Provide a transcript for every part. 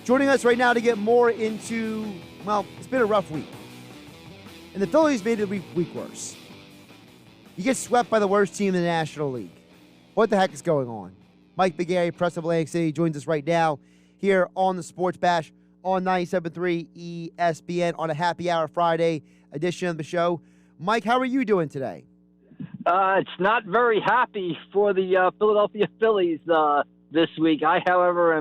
Joining us right now to get more into, well, it's been a rough week. And the Phillies made the week worse. You get swept by the worst team in the National League. What the heck is going on? Mike McGarry, Press of Atlantic City, joins us right now here on the Sports Bash on 97.3 ESPN on a happy hour Friday edition of the show. Mike, how are you doing today? It's not very happy for the Philadelphia Phillies this week. I, however,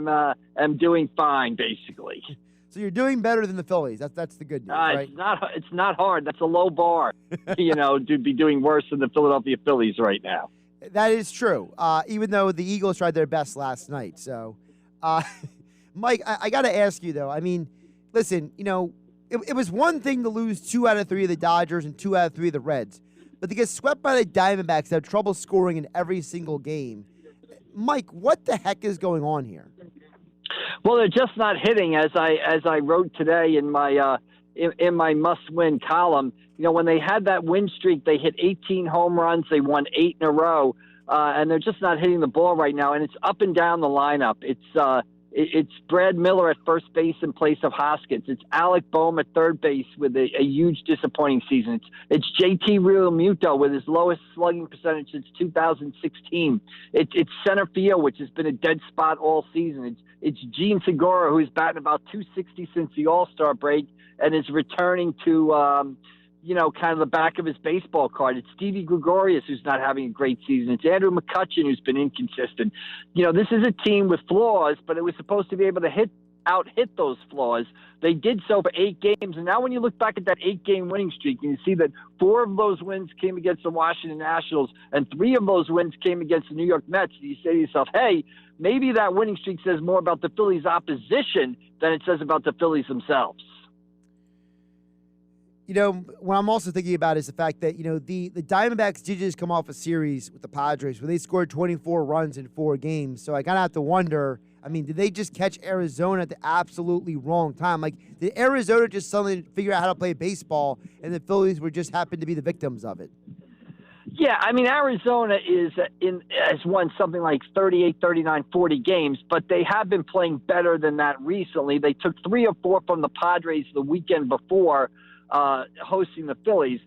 am doing fine, basically. So you're doing better than the Phillies. That's the good news, right? It's not hard. That's a low bar, to be doing worse than the Philadelphia Phillies right now. That is true, even though the Eagles tried their best last night. So, Mike, I got to ask you, though. I mean, listen, it was one thing to lose 2 out of 3 of the Dodgers and 2 out of 3 of the Reds. But to get swept by the Diamondbacks that have trouble scoring in every single game. Mike, what the heck is going on here? Well, they're just not hitting, as I wrote today in my must-win column. When they had that win streak, they hit 18 home runs. They won 8 in a row, and they're just not hitting the ball right now. And it's up and down the lineup. It's Brad Miller at first base in place of Hoskins. It's Alec Bohm at third base with a huge disappointing season. It's JT Realmuto with his lowest slugging percentage since 2016. It's center field, which has been a dead spot all season. It's Gene Segura, who's batting about 260 since the All-Star break and is returning to kind of the back of his baseball card. It's Stevie Gregorius, who's not having a great season. It's Andrew McCutchen, who's been inconsistent. This is a team with flaws, but it was supposed to be able to hit those flaws. They did so for 8 games, and now when you look back at that 8-game winning streak, and you see that 4 of those wins came against the Washington Nationals, and 3 of those wins came against the New York Mets, you say to yourself, hey, maybe that winning streak says more about the Phillies' opposition than it says about the Phillies themselves. What I'm also thinking about is the fact that, the Diamondbacks did just come off a series with the Padres where they scored 24 runs in 4 games. So I kind of have to wonder, did they just catch Arizona at the absolutely wrong time? Like, did Arizona just suddenly figure out how to play baseball and the Phillies were just happened to be the victims of it? Yeah, Arizona has won something like 38, 39, 40 games, but they have been playing better than that recently. They took 3 or 4 from the Padres the weekend before, hosting the Phillies.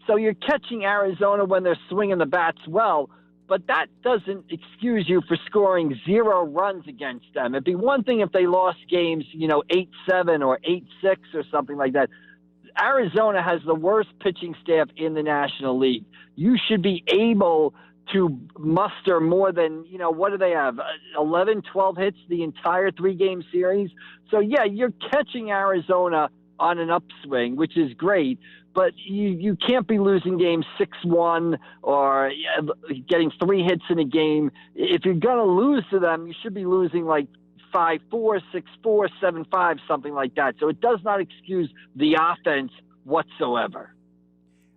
So you're catching Arizona when they're swinging the bats well, but that doesn't excuse you for scoring 0 runs against them. It'd be one thing if they lost games, 8-7 or 8-6 or something like that. Arizona has the worst pitching staff in the National League. You should be able to muster more than, what do they have, 11, 12 hits the entire 3-game series? So, yeah, you're catching Arizona on an upswing, which is great, but you can't be losing games 6-1 or getting 3 hits in a game. If you're going to lose to them, you should be losing like 5-4, 6-4, 7-5, something like that. So it does not excuse the offense whatsoever.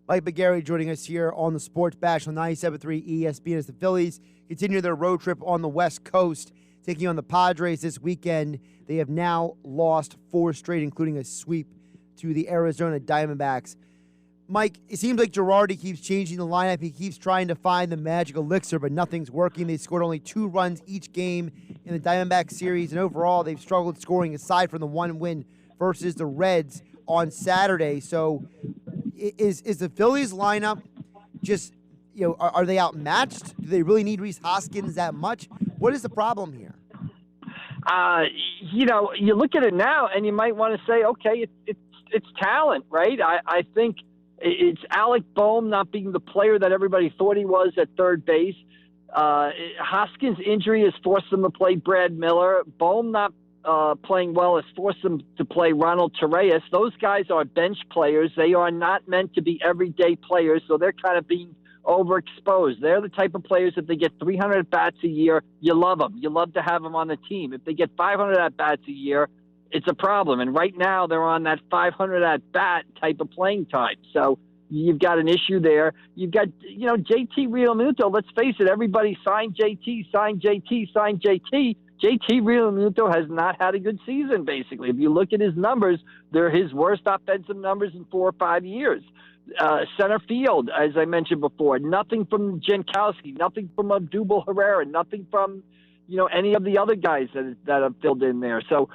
Mike McGarry joining us here on the Sports Bash on 97.3 ESPN as the Phillies continue their road trip on the West Coast, taking on the Padres this weekend. They have now lost 4 straight, including a sweep to the Arizona Diamondbacks. Mike, it seems like Girardi keeps changing the lineup. He keeps trying to find the magic elixir, but nothing's working. They scored only 2 runs each game in the Diamondback series, and overall they've struggled scoring aside from the 1 win versus the Reds on Saturday. So is the Phillies lineup just, are they outmatched? Do they really need Rhys Hoskins that much? What is the problem here? You look at it now and you might want to say, okay, it's talent, right? I think it's Alec Bohm not being the player that everybody thought he was at third base. Hoskins' injury has forced them to play Brad Miller. Bohm not playing well has forced them to play Ronald Torreyes. Those guys are bench players. They are not meant to be everyday players, so they're kind of being overexposed. They're the type of players, if they get 300 at-bats a year, you love them. You love to have them on the team. If they get 500 at-bats a year, it's a problem. And right now they're on that 500 at-bat type of playing time. So you've got an issue there. You've got, JT Realmuto. Let's face it, everybody signed JT, signed JT, signed JT. JT Realmuto has not had a good season, basically. If you look at his numbers, they're his worst offensive numbers in 4 or 5 years. Center field, as I mentioned before, nothing from Jankowski, nothing from Abdul Herrera, nothing from, any of the other guys that have filled in there. So,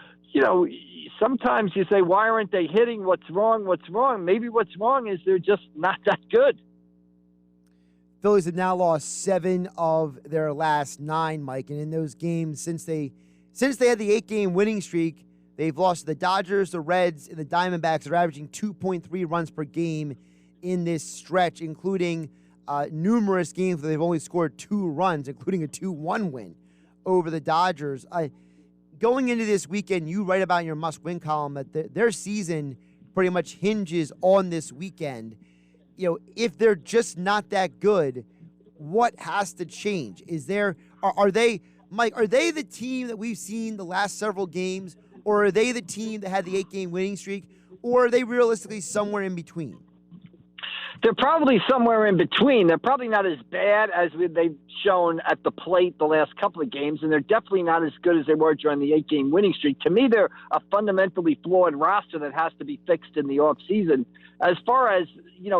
sometimes you say, why aren't they hitting? What's wrong? What's wrong? Maybe what's wrong is they're just not that good. Phillies have now lost 7 of their last 9, Mike, and in those games since they had the 8-game winning streak, they've lost to the Dodgers, the Reds, and the Diamondbacks. They're averaging 2.3 runs per game in this stretch, including numerous games where they've only scored 2 runs, including a 2-1 win over the Dodgers. Going into this weekend, you write about in your must-win column that their season pretty much hinges on this weekend. If they're just not that good, what has to change? Are they the team that we've seen the last several games, or are they the team that had the 8-game winning streak, or are they realistically somewhere in between? They're probably somewhere in between. They're probably not as bad as they've shown at the plate the last couple of games, and they're definitely not as good as they were during the 8-game winning streak. To me, they're a fundamentally flawed roster that has to be fixed in the offseason. As far as,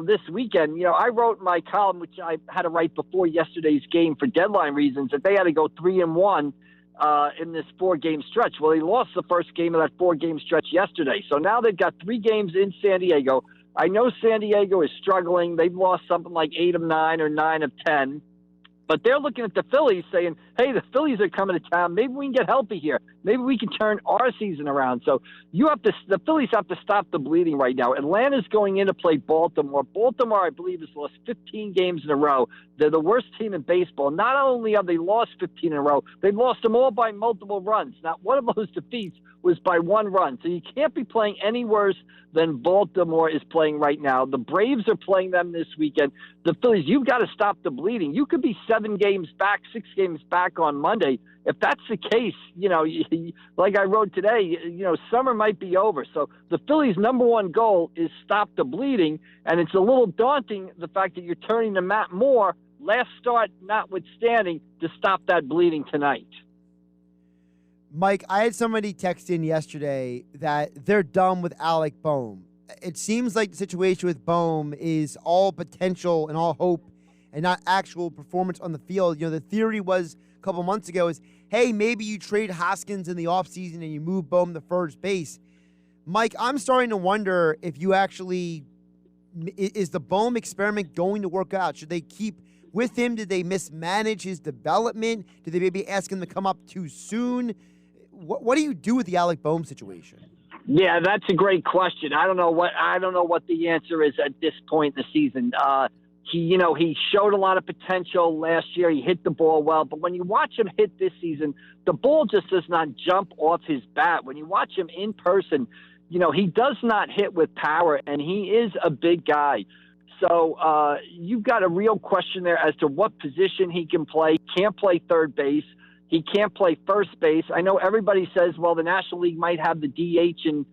this weekend, I wrote my column, which I had to write before yesterday's game for deadline reasons, that they had to go 3-1 in this 4-game stretch. Well, they lost the first game of that 4-game stretch yesterday. So now they've got 3 games in San Diego. I know San Diego is struggling. They've lost something like 8 of 9 or 9 of 10. But they're looking at the Phillies saying, hey, the Phillies are coming to town. Maybe we can get healthy here. Maybe we can turn our season around. So the Phillies have to stop the bleeding right now. Atlanta's going in to play Baltimore. Baltimore, I believe, has lost 15 games in a row. They're the worst team in baseball. Not only have they lost 15 in a row, they've lost them all by multiple runs. Not one of those defeats was by 1 run. So you can't be playing any worse than Baltimore is playing right now. The Braves are playing them this weekend. The Phillies, you've got to stop the bleeding. You could be 7 games back, 6 games back on Monday. If that's the case, like I wrote today, summer might be over. So the Phillies' number 1 goal is stop the bleeding, and it's a little daunting, the fact that you're turning to Matt Moore, last start notwithstanding, to stop that bleeding tonight. Mike, I had somebody text in yesterday that they're done with Alec Bohm. It seems like the situation with Bohm is all potential and all hope and not actual performance on the field. The theory was a couple months ago is, hey, maybe you trade Hoskins in the offseason and you move Bohm to first base. Mike, I'm starting to wonder if you actually – is the Bohm experiment going to work out? Should they keep with him? Did they mismanage his development? Did they maybe ask him to come up too soon? What do you do with the Alec Bohm situation? Yeah, that's a great question. I don't know what the answer is at this point in the season. He showed a lot of potential last year. He hit the ball well, but when you watch him hit this season, the ball just does not jump off his bat. When you watch him in person, he does not hit with power, and he is a big guy. So you've got a real question there as to what position he can play. He can't play third base. He can't play first base. I know everybody says, well, the National League might have the DH in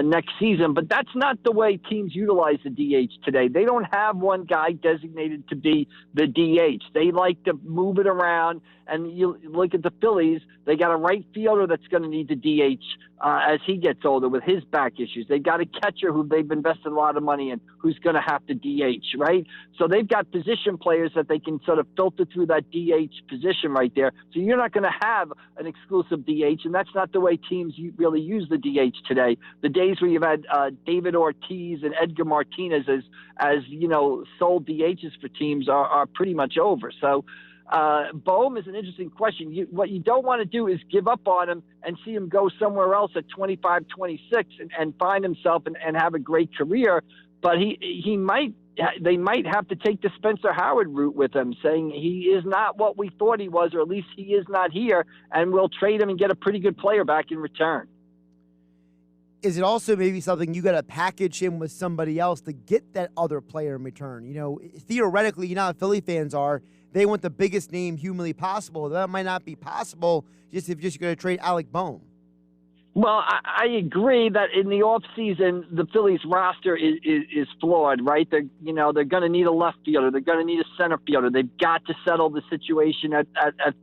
next season, but that's not the way teams utilize the DH today. They don't have one guy designated to be the DH. They like to move it around, and you look at the Phillies, they got a right fielder that's going to need the DH as he gets older with his back issues. They've got a catcher who they've invested a lot of money in who's going to have to DH, right? So they've got position players that they can sort of filter through that DH position right there. So you're not going to have an exclusive DH, and that's not the way teams really use the DH today. The days where you've had David Ortiz and Edgar Martinez as sole DHs for teams are pretty much over. So Bohm is an interesting question. What you don't want to do is give up on him and see him go somewhere else at 25, 26 and find himself and have a great career. But they might have to take the Spencer Howard route with him, saying he is not what we thought he was, or at least he is not here, and we'll trade him and get a pretty good player back in return. Is it also maybe something you got to package him with somebody else to get that other player in return? Theoretically, how Philly fans are. They want the biggest name humanly possible. That might not be possible if you're just going to trade Alec Bohm. Well, I agree that in the offseason, the Phillies roster is flawed, right? They're going to need a left fielder. They're going to need a center fielder. They've got to settle the situation at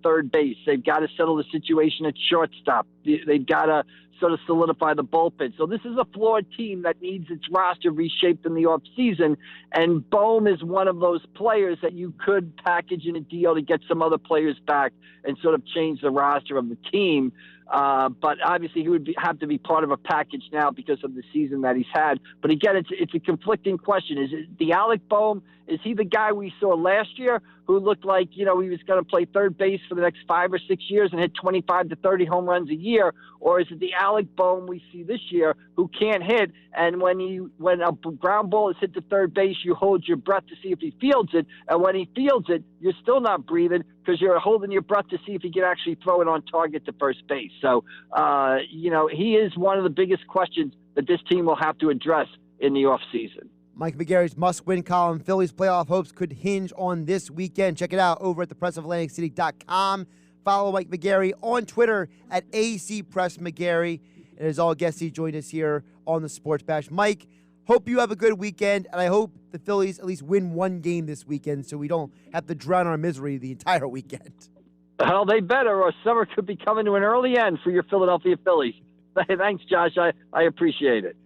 third base. They've got to settle the situation at shortstop. They've got to sort of solidify the bullpen. So this is a flawed team that needs its roster reshaped in the offseason. And Bohm is one of those players that you could package in a deal to get some other players back and sort of change the roster of the team. But obviously he would have to be part of a package now because of the season that he's had. But again, it's a conflicting question. Is it the Alec Bohm? Is he the guy we saw last year who looked like, he was going to play third base for the next 5 or 6 years and hit 25 to 30 home runs a year? Or is it the Alec Bohm we see this year who can't hit? And when a ground ball is hit to third base, you hold your breath to see if he fields it. And when he fields it, you're still not breathing because you're holding your breath to see if he can actually throw it on target to first base. So, he is one of the biggest questions that this team will have to address in the offseason. Mike McGarry's must-win column, Phillies playoff hopes could hinge on this weekend. Check it out over at thepressofatlanticcity.com. Follow Mike McGarry on Twitter at ACPressMcGarry. And as all guests, he joined us here on the Sports Bash. Mike, hope you have a good weekend, and I hope the Phillies at least win one game this weekend so we don't have to drown our misery the entire weekend. Well, they better, or summer could be coming to an early end for your Philadelphia Phillies. Thanks, Josh. I appreciate it.